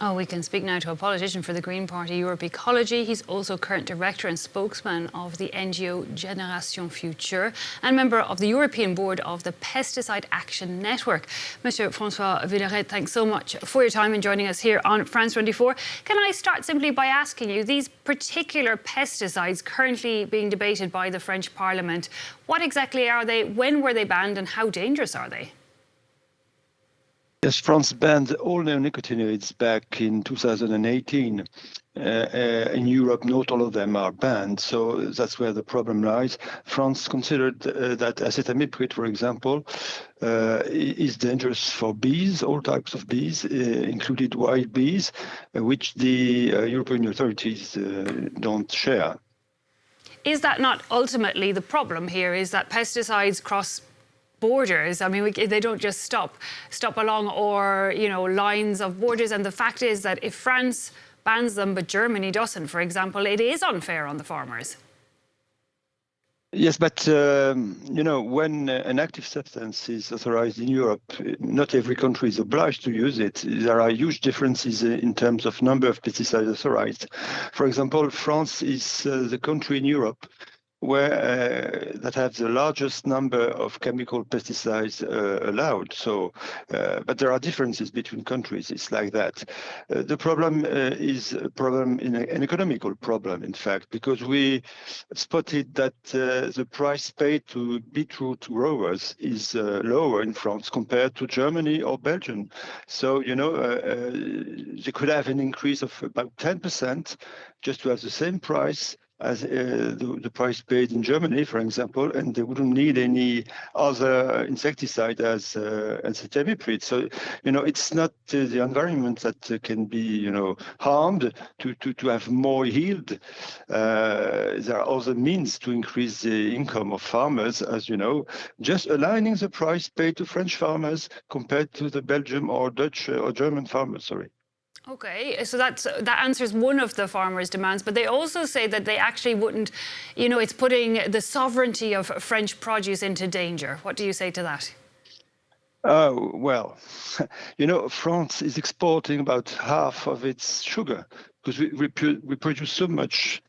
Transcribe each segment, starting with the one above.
Oh, we can speak now to a politician for the Green Party Europe Ecology. He's also current director and spokesman of the NGO Générations Futures and member of the European board of the Pesticide Action Network. Mr. François Veillerette, thanks so much for your time and joining us here on France 24. Can I start simply by asking you, these particular pesticides currently being debated by the French Parliament, what exactly are they, when were they banned and how dangerous are they? Yes, France banned all neonicotinoids back in 2018. In Europe, not all of them are banned, so that's where the problem lies. France considered that acetamiprid, for example, is dangerous for bees, all types of bees, including wild bees, which the European authorities don't share. Is that not ultimately the problem here, is that pesticides cross borders? I mean, they don't just stop along or, lines of borders. And the fact is that if France bans them, but Germany doesn't, for example, it is unfair on the farmers. Yes, but, when an active substance is authorized in Europe, not every country is obliged to use it. There are huge differences in terms of number of pesticides authorized. For example, France is the country in Europe where that have the largest number of chemical pesticides allowed. So, but there are differences between countries. It's like that. The problem is a problem, an economical problem, in fact, because we spotted that the price paid to beetroot growers is lower in France compared to Germany or Belgium. So, they could have an increase of about 10% just to have the same price as the price paid in Germany, for example, and they wouldn't need any other insecticide as acetamiprid. So, it's not the environment that can be, harmed to have more yield. There are other means to increase the income of farmers, as you know, just aligning the price paid to French farmers compared to the Belgian or Dutch or German farmers, sorry. Okay, so that answers one of the farmers' demands, but they also say that they actually wouldn't, it's putting the sovereignty of French produce into danger. What do you say to that? Oh, well, France is exporting about half of its sugar because we produce so much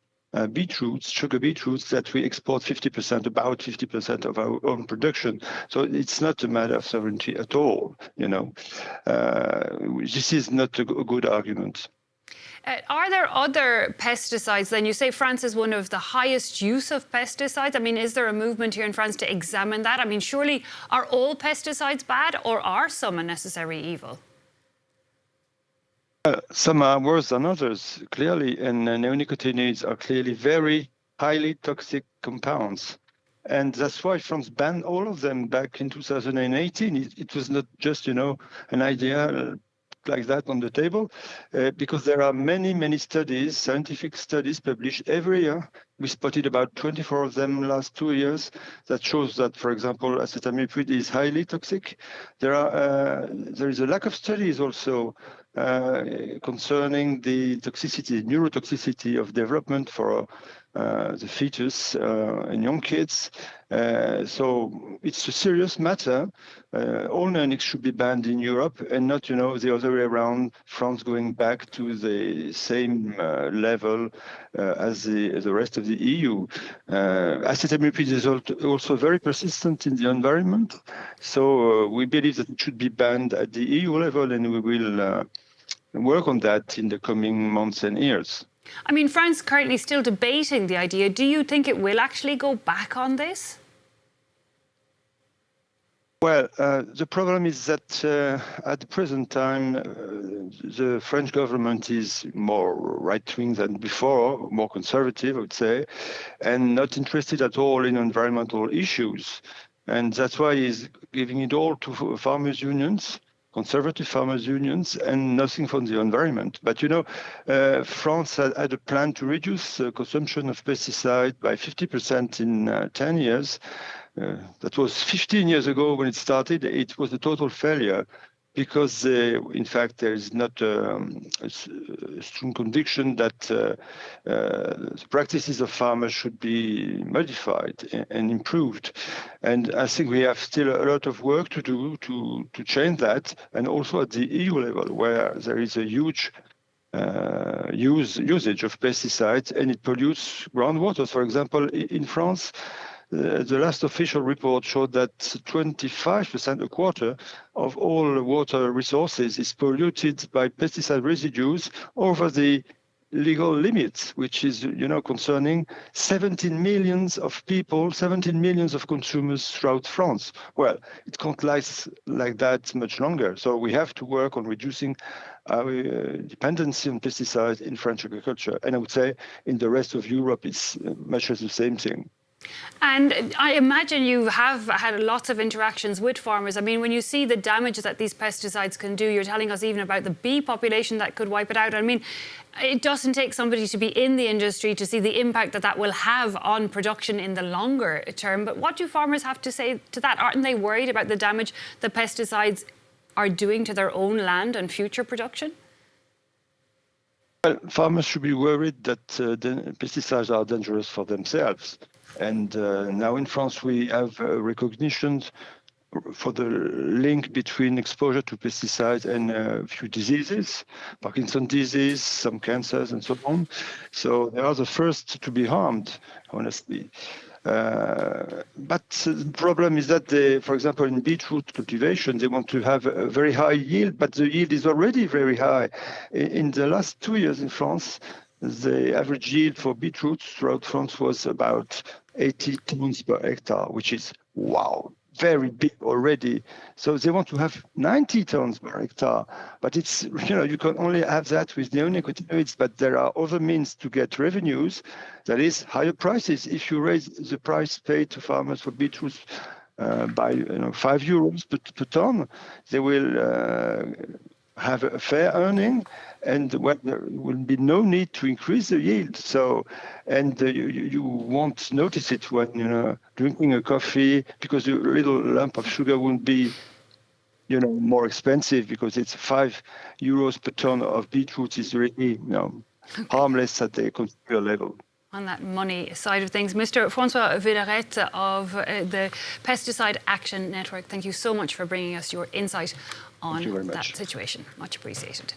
sugar beetroots, that we export about 50% of our own production. So it's not a matter of sovereignty at all, This is not a good argument. Are there other pesticides then? You say France is one of the highest use of pesticides. I mean, is there a movement here in France to examine that? I mean, surely are all pesticides bad or are some a necessary evil? Some are worse than others, clearly, and neonicotinoids are clearly very highly toxic compounds. And that's why France banned all of them back in 2018. It was not just, an idea like that on the table, because there are many, many studies, scientific studies published every year. We spotted about 24 of them last 2 years that shows that, for example, acetamiprid is highly toxic. There is a lack of studies also concerning the toxicity, neurotoxicity of development for the fetus and young kids. So it's a serious matter. All neonics should be banned in Europe and not, the other way around, France going back to the same level as the rest of the EU. Acetamiprid is also very persistent in the environment. So we believe that it should be banned at the EU level, and we will work on that in the coming months and years. I mean, France currently still debating the idea. Do you think it will actually go back on this? Well, the problem is that at the present time, the French government is more right-wing than before, more conservative, I would say, and not interested at all in environmental issues. And that's why he's giving it all to farmers' unions, conservative farmers' unions, and nothing from the environment. But, France had a plan to reduce the consumption of pesticide by 50% in 10 years. That was 15 years ago when it started. It was a total failure. because, in fact, there is not a strong conviction that the practices of farmers should be modified and improved. And I think we have still a lot of work to do to change that, and also at the EU level, where there is a huge usage of pesticides, and it pollutes groundwater. For example, in France, the last official report showed that 25%, a quarter, of all water resources is polluted by pesticide residues over the legal limits, which is, concerning 17 millions of people, 17 millions of consumers throughout France. Well, it can't last like that much longer. So we have to work on reducing our dependency on pesticides in French agriculture. And I would say in the rest of Europe, it's much as the same thing. And I imagine you have had lots of interactions with farmers. I mean, when you see the damage that these pesticides can do, you're telling us even about the bee population that could wipe it out. I mean, it doesn't take somebody to be in the industry to see the impact that will have on production in the longer term. But what do farmers have to say to that? Aren't they worried about the damage the pesticides are doing to their own land and future production? Well, farmers should be worried that the pesticides are dangerous for themselves. And now in France, we have recognition for the link between exposure to pesticides and a few diseases, Parkinson's disease, some cancers, and so on. So they are the first to be harmed, honestly. But the problem is that for example, in beetroot cultivation, they want to have a very high yield, but the yield is already very high. In the last 2 years in France, the average yield for beetroots throughout France was about 80 tons per hectare, which is, wow, very big already. So they want to have 90 tons per hectare, but it's, you can only have that with neonicotinoids, but there are other means to get revenues, that is higher prices. If you raise the price paid to farmers for beetroots by €5 per ton, they will have a fair earning, and there will be no need to increase the yield. So, and you won't notice it when drinking a coffee, because a little lump of sugar won't be more expensive, because it's €5 per ton of beetroot is really harmless at the consumer level. On that money side of things, Mr. François Veillerette of the Pesticide Action Network, thank you so much for bringing us your insight on that situation. Much appreciated.